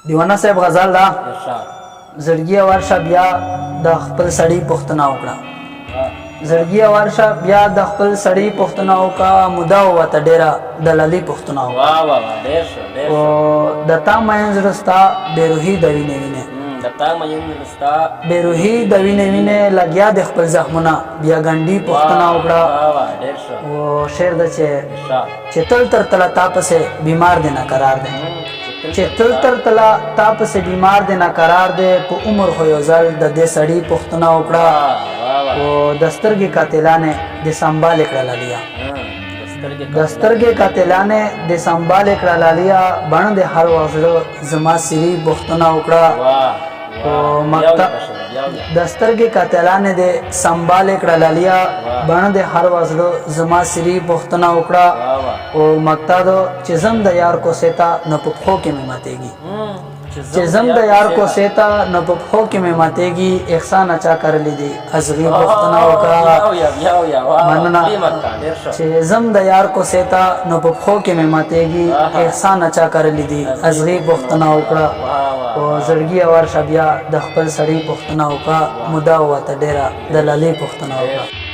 دیوانه صاحب غزل دا ارشاد زړګي ورشه بیا د خپل سړی پوښتنه وکړه زړګي ورشه بیا د خپل سړی پوښتنه وکړه موده وته ډېره دلالي پوښتنه وکړه واه واه واه ډېر ښه ډېر ښه او د تا مین زړه ستا بېروحي د وینې وینې د تا مین زړه ستا بېروحي د وینې وینې لګیا د خپل زخمونه بیا ګنډي پوښتنه وکړه واه واه ډېر ښه او شعر د ارشاد چې تل تر تله تا پسې بیمار دی نه قرار دی چې تل تر تله تا پسې بیمار دی نه قرار دی په عمر خو یو ځل د دې سړي پوښتنه وکړه او د سترګې قاتلانې د سنبالې کړه لالیا د سترګې قاتلانې د سنبالې کړه لالیا بڼ د هر وخت زما سری پوښتنه وکړه او مکتب د سترګې قاتلانې د سنبالې کړه لالیا بڼ د هر وخت زما سری پوښتنه وکړه او مکتب چې زم د یار کو سیتا نه په پښو کې مې ماتېږي چې زم د یار کو سیتا نه په پښو کې مې ماتېږي احسان اچا کړلی دی ازغي پوښتنه وکړه مننه چې زم د یار کو سیتا نه په پښو کې مې ماتېږي احسان اچا کړلی دی ازغي پوښتنه وکړه او زړګي ورشه بیا د خپل سړي پوښتنه وکړه موده وته ډېره دلالي پوښتنه وکړه